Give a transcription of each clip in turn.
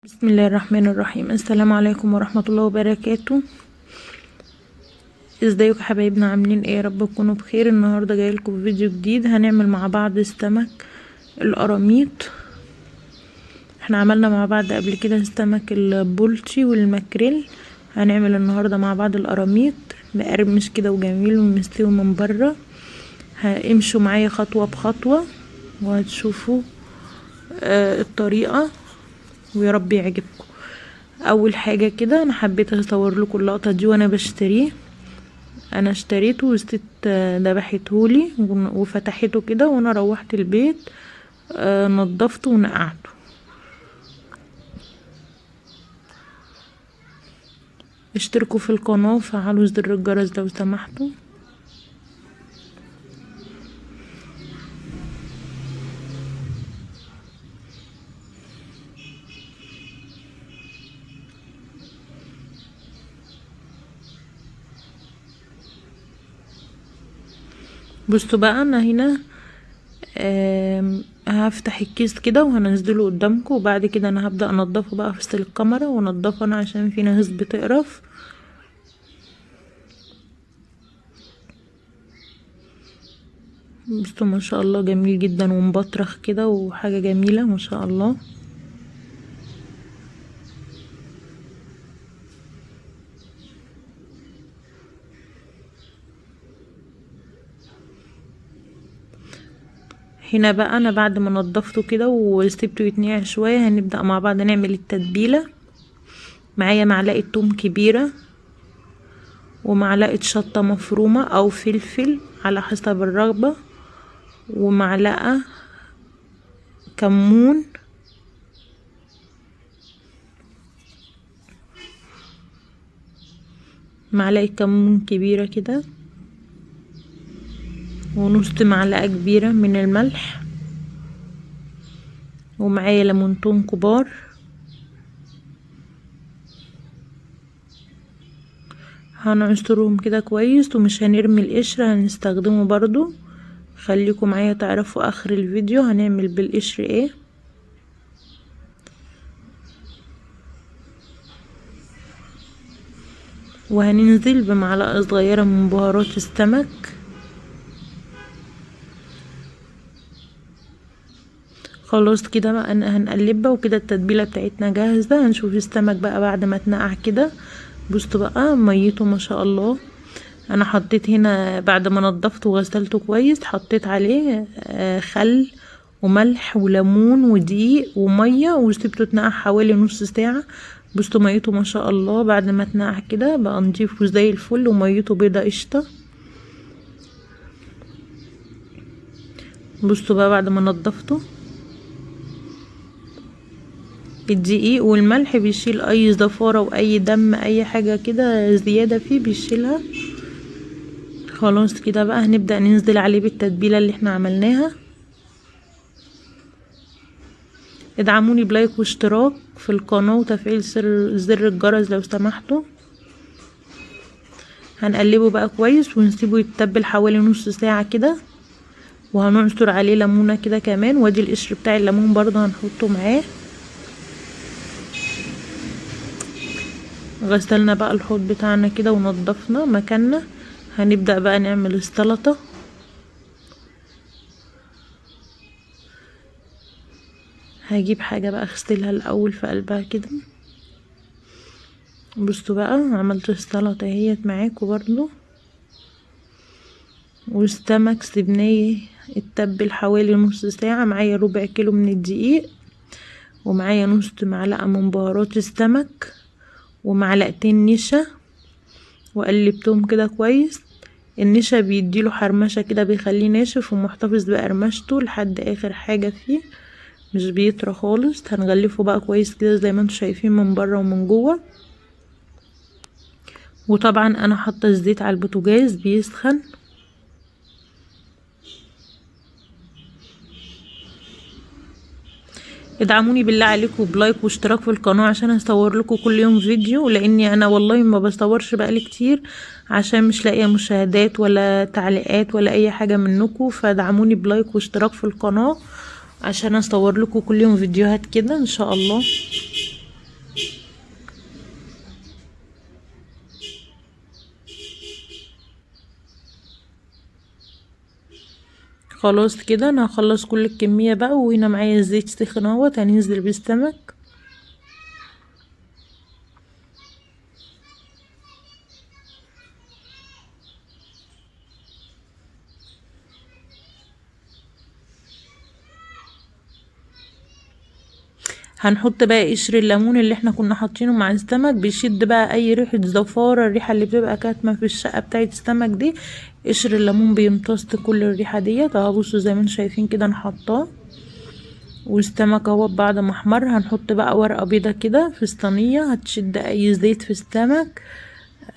بسم الله الرحمن الرحيم. السلام عليكم ورحمة الله وبركاته. ازيكم حبايبنا، عاملين ايه؟ يا رب تكونوا بخير. النهارده جايلكم فيديو جديد، هنعمل مع بعض السمك القراميط. احنا عملنا مع بعض قبل كده السمك البلطي والماكريل، هنعمل النهارده مع بعض القراميط مقرمش كده وجميل ومستوي من بره. امشوا معايا خطوه بخطوه وهتشوفوا الطريقه ويا رب يعجبكم. اول حاجه كده انا حبيت اصور لكم اللقطه دي وانا بشتريه. انا اشتريته والست ذبحتهولي وفتحته كده، وانا روحت البيت نضفته ونقعته. اشتركوا في القناه وفعلوا زر الجرس لو سمحتوا. بصوا بقى، انا هنا هفتح الكيس كده وهنزله قدامكم، وبعد كده انا هبدأ انضفه بقى، افصل الكاميرا وانضفه انا عشان في ناس بتقرف. بصوا ما شاء الله جميل جدا ومبطرخ كده وحاجة جميلة ما شاء الله. هنا بقى انا بعد ما نضفته كده وسيبته يتنقع شويه، هنبدا مع بعض نعمل التتبيله. معايا معلقه توم كبيره ومعلقه شطه مفرومه او فلفل على حسب الرغبه، ومعلقه كمون، معلقه كمون كبيره كده، ونص معلقه كبيره من الملح، ومعايا ليمونتين كبار، هنعصرهم كده كويس ومش هنرمي القشر، هنستخدمه برضو. خليكم معايا تعرفوا اخر الفيديو هنعمل بالقشر ايه. وهننزل بمعلقه صغيره من بهارات السمك. خلاص كده بقى هنقلبها وكده التتبيله بتاعتنا جاهزه. هنشوف السمك بقى بعد ما اتنقع كده. بصوا بقى ميته ما شاء الله. انا حطيت هنا بعد ما نضفته وغسلته كويس، حطيت عليه خل وملح وليمون ودقيق وميه وسبته يتنقع حوالي نص ساعه. بصوا ميته ما شاء الله بعد ما اتنقع كده بقى نضيفه زي الفل، وميته بيضه قشطه. بصوا بقى بعد ما نضفته، الدقيق والملح بيشيل اي زفارة واي دم، اي حاجة كده زيادة فيه بيشيلها. خلاص كده بقى هنبدأ ننزل عليه بالتتبيلة اللي احنا عملناها. ادعموني بلايك واشتراك في القناة وتفعيل زر الجرس لو سمحتوا. هنقلبه بقى كويس ونسيبه يتبل حوالي نص ساعة كده، وهنعصر عليه ليمونة كده كمان، وادي القشر بتاع الليمون برضه هنحطه معاه. غسلنا بقى الحوض بتاعنا كده ونضفنا مكاننا. هنبدأ بقى نعمل السلطة. هجيب حاجة بقى اغسلها الاول في قلبها كده. بصوا بقى عملت السلطة اهيت معاكم برضو. والسمك سيبناه اتبل حوالي نص ساعة. معايا ربع كيلو من الدقيق، ومعايا نص معلقة من بهارات السمك، ومعلقتين نشا، وقلبتهم كده كويس. النشا بيديله حرمشة كده، بيخليه ناشف ومحتفظ بقرمشته لحد اخر حاجة فيه، مش بيطرى خالص. هنغلفه بقى كويس كده زي ما انتم شايفين من بره ومن جوه. وطبعا انا حاطه الزيت على البوتاجاز بيسخن. ادعموني بالله عليكم بلايك واشتراك في القناه عشان اصور لكم كل يوم فيديو، لاني انا والله ما بصورش بقالي كتير عشان مش لاقيه مشاهدات ولا تعليقات ولا اي حاجه منكم. فادعموني بلايك واشتراك في القناه عشان اصور لكم كل يوم فيديوهات كده ان شاء الله. خلاص كده انا هخلص كل الكمية بقى. وهنا معايا الزيت سخن اهوت، هننزل بالسمك. هنحط بقى قشر الليمون اللي احنا كنا حاطينه مع السمك، بيشد بقى اي ريحة زفارة، الريحة اللي بتبقى كاتمة في الشقة بتاعت السمك دي، قشر الليمون بيمتص كل الريحة ديت اهو. بصوا زي ما انتم شايفين كده انا حطاه. والسمك اهو بعد ما احمر هنحط بقى ورقة بيضة كده في الصينية، هتشد اي زيت في السمك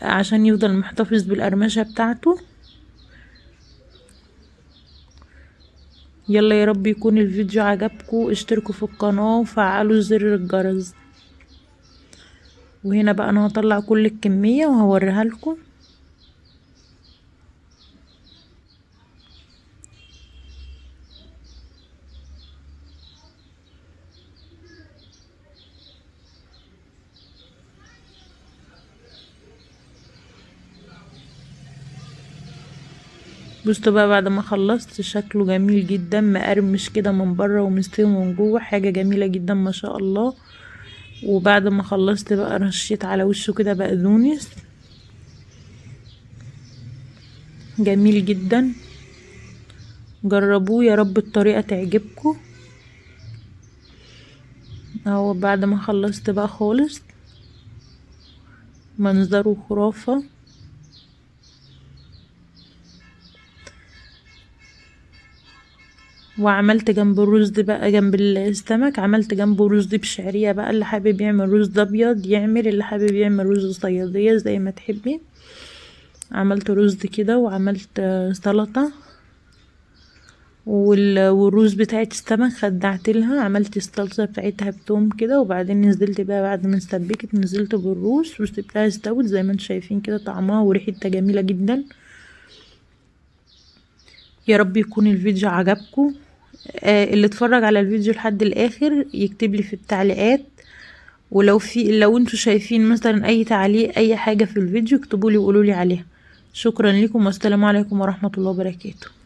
عشان يفضل محتفظ بالقرمشة بتاعته. يلا يا رب يكون الفيديو عجبكم، اشتركوا في القناة وفعلوا زر الجرس. وهنا بقى انا هطلع كل الكمية وهوريها لكم. بصوا بقى بعد ما خلصت شكله جميل جدا، مقرمش كده من بره ومستوي من جوه، حاجة جميلة جدا ما شاء الله. وبعد ما خلصت بقى رشيت على وشه كده بقدونس، جميل جدا. جربوه يا رب الطريقة تعجبكم. اهو بعد ما خلصت بقى خالص، منظره خرافة. وعملت جنب الرز ده بقى، جنب السمك عملت جنبه رز بشعرية بقى، اللي حابب يعمل رز ابيض يعمل، اللي حابب يعمل رز صيادية زي ما تحبي. عملت رز كده وعملت سلطة. والرز بتاعت السمك خدعت لها، عملت الصلصة بتاعتها بتوم كده، وبعدين نزلت بقى بعد ما استبكت نزلت بالرز وسبتها استوت زي ما انتم شايفين كده، طعمها وريحتها جميلة جدا. يا رب يكون الفيديو عجبكم. اللي اتفرج على الفيديو لحد الاخر يكتب لي في التعليقات، لو انتوا شايفين مثلا اي تعليق اي حاجة في الفيديو اكتبوا لي وقولوا لي عليها. شكرا لكم والسلام عليكم ورحمة الله وبركاته.